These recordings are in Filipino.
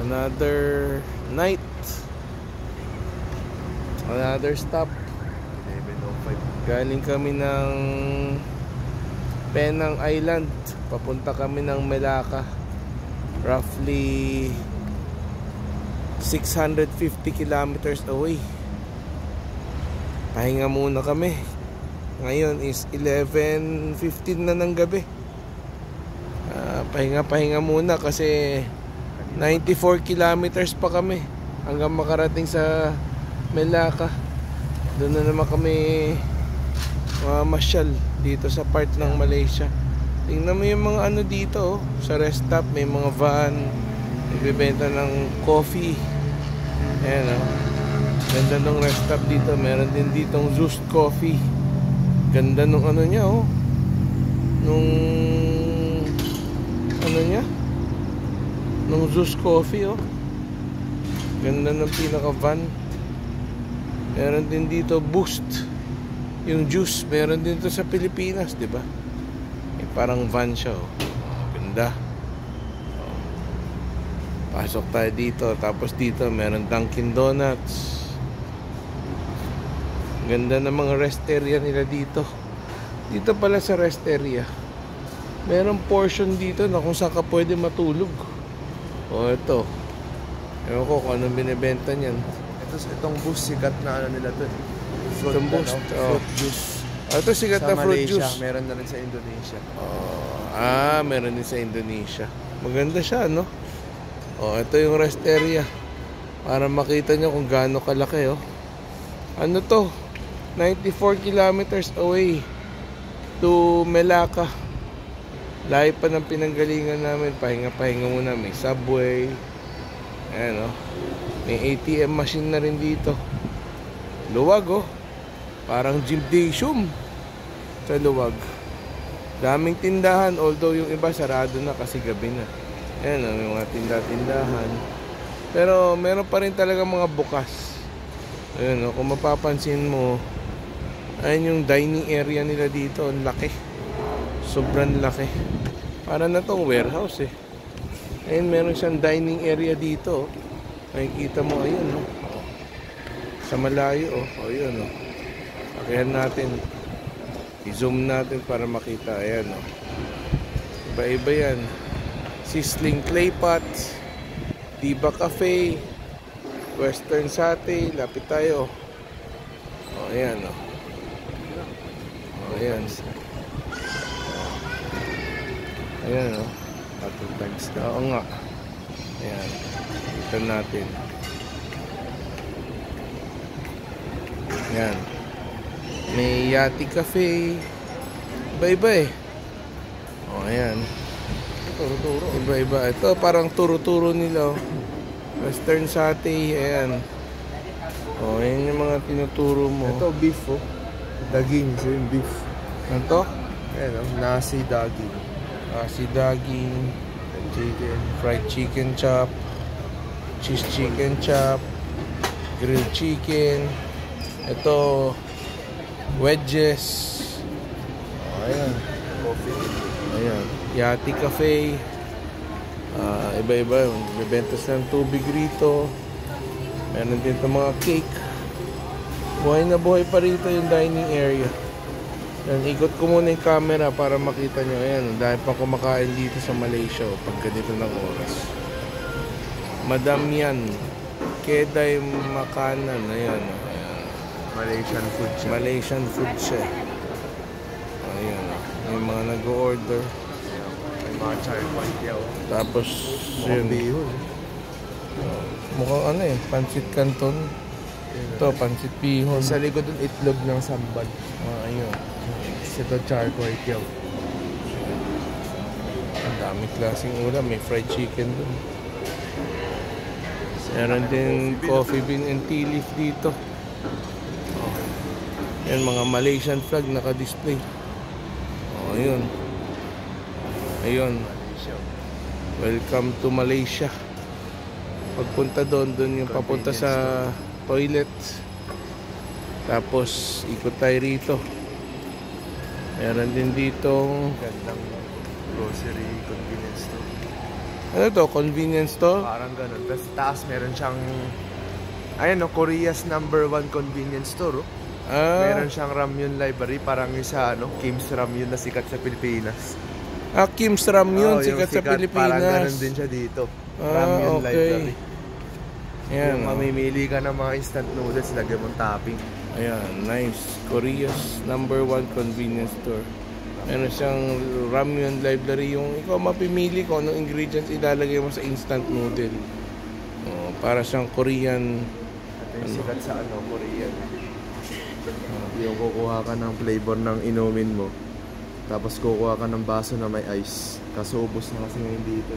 Another night, another stop. 11:05. Galing kami ng Penang Island, papunta kami ng Melaka. Roughly 650 kilometers away. Pahinga muna kami. Ngayon is 11:15 na ng gabi. Pahinga muna kasi 94 kilometers pa kami hanggang makarating sa Melaka. Doon na naman kami mamasyal dito sa part ng Malaysia. Tingnan mo yung mga ano dito, oh. Sa rest stop may mga van, nagbebenta ng coffee. Ayan, oh. Ganda nung rest stop dito. Meron din ditong Zeus Coffee. Ganda nung ano niya, oh. Nung ano niya, nung Zeus Coffee, oh. Ganda ng pinaka van. Meron din dito Boost, yung juice. Meron din to sa Pilipinas, di ba? Parang van siya, oh. Ganda. Oh. Pasok tayo dito. Tapos dito meron Dunkin Donuts. Ganda ng mga rest area nila dito. Dito pala sa rest area meron portion dito na kung saan ka pwede matulog. O ito, ewan ko kung anong binibenta niyan. Itong Boost, sikat na ano nila to. Fruit Boost, fruit juice. Ito sikat na fruit juice. Meron na rin sa Indonesia. Meron din sa Indonesia. Maganda siya, no? Ito yung rest area. Para makita nyo kung gaano kalaki, oh. Ano to? 94 kilometers away to Melaka. Layo pa ng pinanggalingan namin. Pahinga muna. May subway. Ayan, oh. May ATM machine na rin dito. Luwag, oh. Parang gymnasium sa luwag. Daming tindahan, although yung iba sarado na kasi gabi na. Ayan, oh, may mga tindahan. Pero meron pa rin talaga mga bukas. Ayan, oh, kung mapapansin mo, ayan yung dining area nila dito. Ang laki. Sobrang laki. Para na tong warehouse, eh. Ayan, meron siyang dining area dito, oh. Makikita mo, ayun, oh. Sa malayo, oh. Ayun, oh. Pakihan natin. I-zoom natin para makita. Ayan, oh. Iba-iba yan. Sizzling Clay Pots, Diba Cafe, Western Satay. Lapit tayo. Ayan, oh. Ayan. Ayan, oh. Two times na. Oo nga. Ayan. Ito natin. Ayan. May Yati Cafe. Iba-iba, eh. Ayan. Turo-turo. Iba-iba. Ito parang turo-turo nila, oh. Western Satay. Ayan. Ayan yung mga tinuturo mo. Ito beef, oh. Daging. So yung beef. Ano to? Ayan, oh. Nasi daging. Nasi daging. Chicken. Fried chicken chop. Cheese chicken chop. Grilled chicken. Ito wedges. Ayan. Coffee. Ayan. Yati Cafe. Iba-iba. Bibenta sila ng tubig rito. Meron din itong mga cake. Buhay na buhay pa rito yung dining area. Yan, ikot ko muna yung camera para makita nyo. Ayan, dahil pa kumakain dito sa Malaysia, oh, pag ganito ng oras. Madam yan. Keday makanan. Ayan, ayan. Malaysian food siya. Malaysian food siya. Ayan, may mga nag-order. May mga char kway-tiao. Tapos yun, bihon. mukhang ano, eh, pancit canton. Ito, pancit bihon. Sa likod dun, itlog ng sambal. Ayun. Ito char kway-tiao. Ang daming klaseng ulam. May fried chicken dun. Meron din coffee bean and tea leaf dito. Yan, mga Malaysian flag naka-display. Ayun. Ayun. Welcome to Malaysia. Pagpunta doon yung papunta sa toilet. Tapos ikot tayo rito. Meron din ditong gandang grocery convenience store. Ano to? Convenience store? Parang ganun. Tapos taas meron siyang, ayan o, Korea's #1 convenience store. Meron siyang ramyun library. Parang yung sa Kim's Ramyun na sikat sa Pilipinas. Kim's Ramyun, sikat sa Parang Pilipinas. ganun din siya dito. Ramyun library. Ayan, Yung mamimili ka ng mga instant noodles, lagyan mong topping. ayan, nice. Korea's #1 convenience store. Meron siyang ramyun library. Yung ikaw mapimili kung anong ingredients ilalagay mo sa instant noodle. Para siyang Korean. Ito yung sikat sa Korean. Yung kukuha ka ng flavor ng inumin mo. Tapos kukuha ka ng baso na may ice. Kaso ubos na kasi ngayon dito.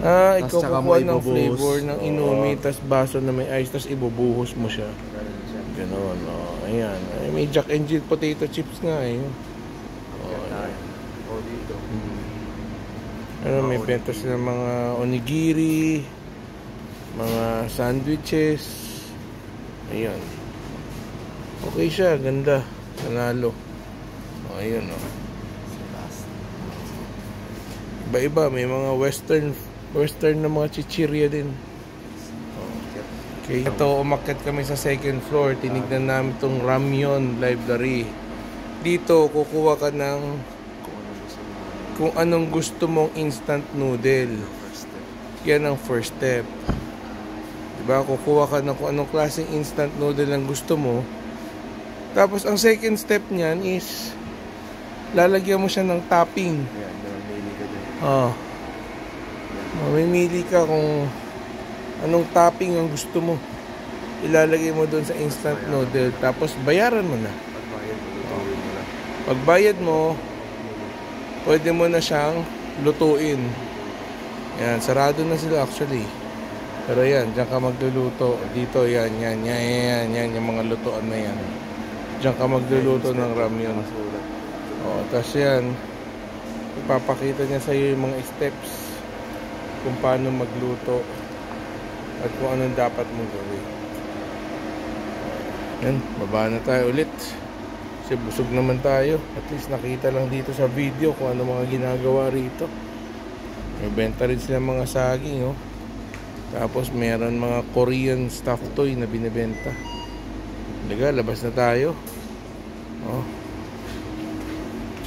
Ikaw kukuha ng flavor ng inumi, tas baso na may ice, tas ibubuhos mo siya. Ganon, ayan. May Jack and Jill potato chips nga eh. Dito. May benta sila mga onigiri, mga sandwiches. Ayan. Okay siya, ganda. Nanalo. Ayan Iba-iba, may mga western na mga chichirya din. Okay. Ito, umakyat kami sa second floor. Tinignan namin itong ramyun library. Dito, kukuha ka ng kung anong gusto mong instant noodle. Yan ang first step. Diba? Kukuha ka ng kung anong klaseng instant noodle ang gusto mo. Tapos, ang second step niyan is lalagyan mo siya ng topping. Mamimili ka kung anong topping ang gusto mo. Ilalagay mo doon sa instant noodle. Tapos, bayaran mo na. Pagbayad mo, pwede mo na siyang lutuin. Yan, sarado na sila actually. Pero yan, diyan ka magluluto. Dito, yan, yung mga lutuan na yan. Diyan ka magluluto ng ramyun. Tapos yan, ipapakita niya sa'yo yung mga steps kung paano magluto at kung anong dapat mong gawin. Yan, baba na tayo ulit. Kasi busog naman tayo. At least nakita lang dito sa video kung ano mga ginagawa rito. May benta rin sila mga saging, Tapos meron mga Korean stuffed toy na binibenta. Liga, labas na tayo.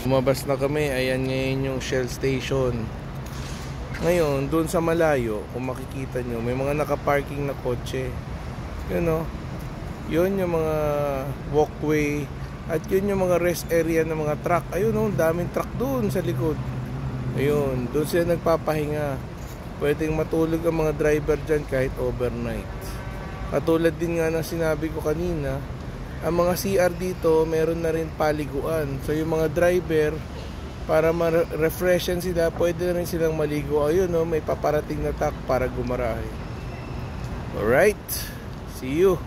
Lumabas na kami. Ayan ngayon yung Shell Station. Ngayon, doon sa malayo, kung makikita nyo, may mga nakaparking na kotse. Yun, Yun yung mga walkway. At yun yung mga rest area ng mga truck. Ayun, daming truck doon sa likod. Ayun, doon sila nagpapahinga. Pwedeng matulog ang mga driver dyan kahit overnight. Katulad din nga ng sinabi ko kanina, ang mga CR dito, meron na rin paliguan. So yung mga driver, para ma-refreshen sila, pwede na rin silang maligo. Ayun, may paparating na truck para gumarahe. Alright, see you.